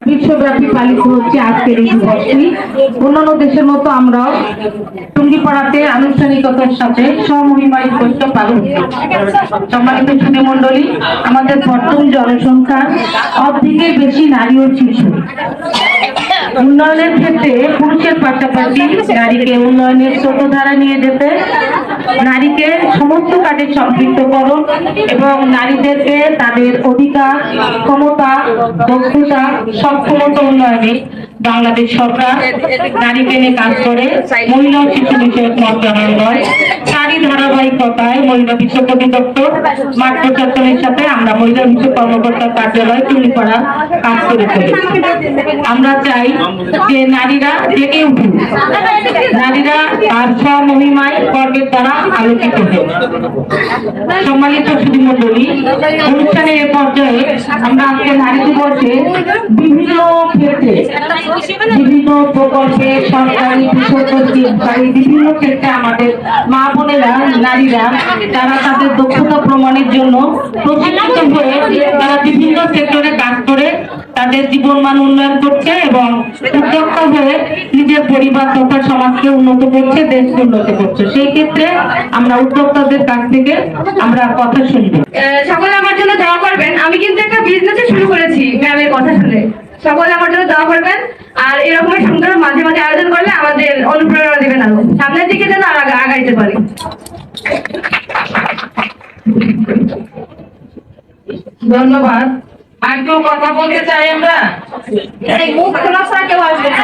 বিশ্বব্যাপী পালিত হচ্ছে আজকের এই দিবসটি। অন্যান্য দেশের মতো আমরাও টুঙ্গিপাড়াতে আনুষ্ঠানিকতার সাথে সমহিমায় দিবসটা পালন করছি। সম্মানিত সুধীমণ্ডলী, আমাদের বর্তমান জনসংখ্যার অর্ধেকের বেশি নারী ও শিশু। উন্নয়নের ক্ষেত্রে পুরুষের পাশাপাশি নারীকে উন্নয়নের স্রোতধারা নিয়ে যেতে, নারীকে সমস্ত কাজে সম্পৃক্তকরণ এবং নারীদেরকে তাদের অধিকার, ক্ষমতা, দক্ষতা, সক্ষমতা উন্নয়নে বাংলাদেশ সরকার নারীকে নিয়ে কাজ করে। মহিলা ও শিশু বিষয়ক মন্ত্রণালয় তারই ধারাবাহিকতায় মহিলা বিষয়ক অধিদপ্তর মাঠ প্রশাসনের সাথে আমরা মহিলা বিষয়ক কর্মকর্তার কার্যালয় টুঙ্গিপাড়া কাজ করে চলেছি। আমরা চাই যে নারীরা জেগে উঠুক, নারীরা তার স্বমহিমায় কর্মের দ্বারা আলোকিত হোক। সম্মানিত সুধীমণ্ডলী, অনুষ্ঠানের এ পর্যায়ে আমরা আজকে নারী দিবসে বিভিন্ন ক্ষেত্রে, বিভিন্ন প্রকল্পে, সরকারি বেসরকারি বিভিন্ন ক্ষেত্রে আমাদের মা বোনেরা, নারীরা তারা তাদের দক্ষতা প্রমাণের জন্য প্রশিক্ষিত হয়ে তারা বিভিন্ন সেক্টরে কাজ করে তাদের জীবন মান উন্নয়ন করছে এবং উদ্যোক্তা হয়ে নিজের পরিবার তথা সমাজকে উন্নত করছে, দেশকে উন্নত করছে। সেই ক্ষেত্রে আমরা উদ্যোক্তাদের কাছ থেকে আমরা কথা শুনবো। সকলে আমার জন্য দোয়া করবেন। আমি কিন্তু একটা বিজনেস শুরু করেছি ম্যামের কথা শুনে। সকলে আমার জন্য দোয়া করবেন। আর এরকম সুন্দর মাঝে মাঝে আয়োজন করলে আমাদের অনুপ্রেরণা দিবেন, আরো সামনের দিকে যেন আর আগাইতে পারি। ধন্যবাদ। আর কেউ কথা বলতে চাই? আমরা মুখ খোলা ছাড়া কেউ আসবে না।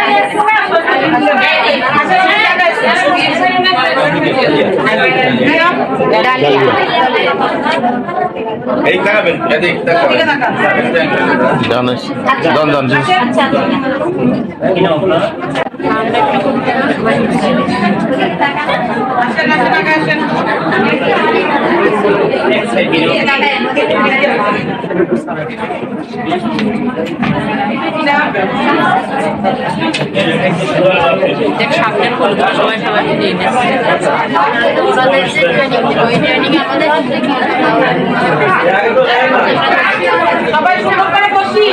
সবাই সুন্দর করে বসি।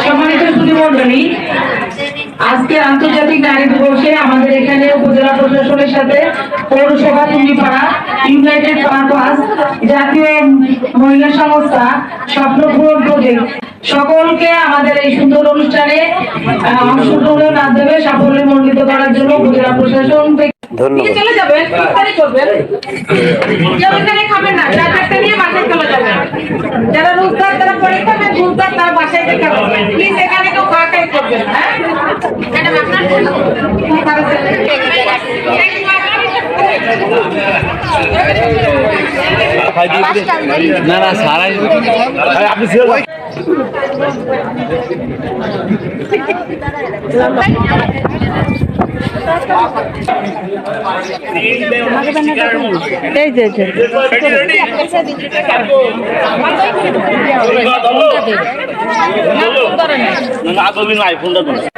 সম্মানিত সুধীমণ্ডলী, আজকে আন্তর্জাতিক নারী দিবসে আমাদের এখানে উপজেলা প্রশাসনের সাথে পৌরসভা টুঙ্গিপাড়া, ইউনাইটেড পারপাস, জাতীয় মহিলা সংস্থা, স্বপ্ন পূরণ প্রজেক্ট সকলকে আমাদের এই সুন্দর অনুষ্ঠানে অংশগ্রহণের মাধ্যমে সাফল্যে মণ্ডিত করার জন্য উপজেলা প্রশাসন থেকে চলে যাবেন, করবেন। কেউ এখানে খাবেন না, চারটা নিয়ে বাসায় চলে যাবেন। যারা রোজগার তারা পরে খাবেন, রোজগার তারা বাসায় খাবেন। প্লিজ এখানে কেউ খাওয়াটাই করবেন। হ্যাঁ, ম্যাডাম আপনার না না সারাই আপনি এই যে আইফোনটা চলে যান।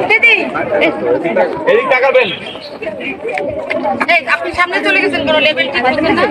দিদি আপনি সামনে চলে গেছেন, কোনো লেভেল ঠিক করবেন না।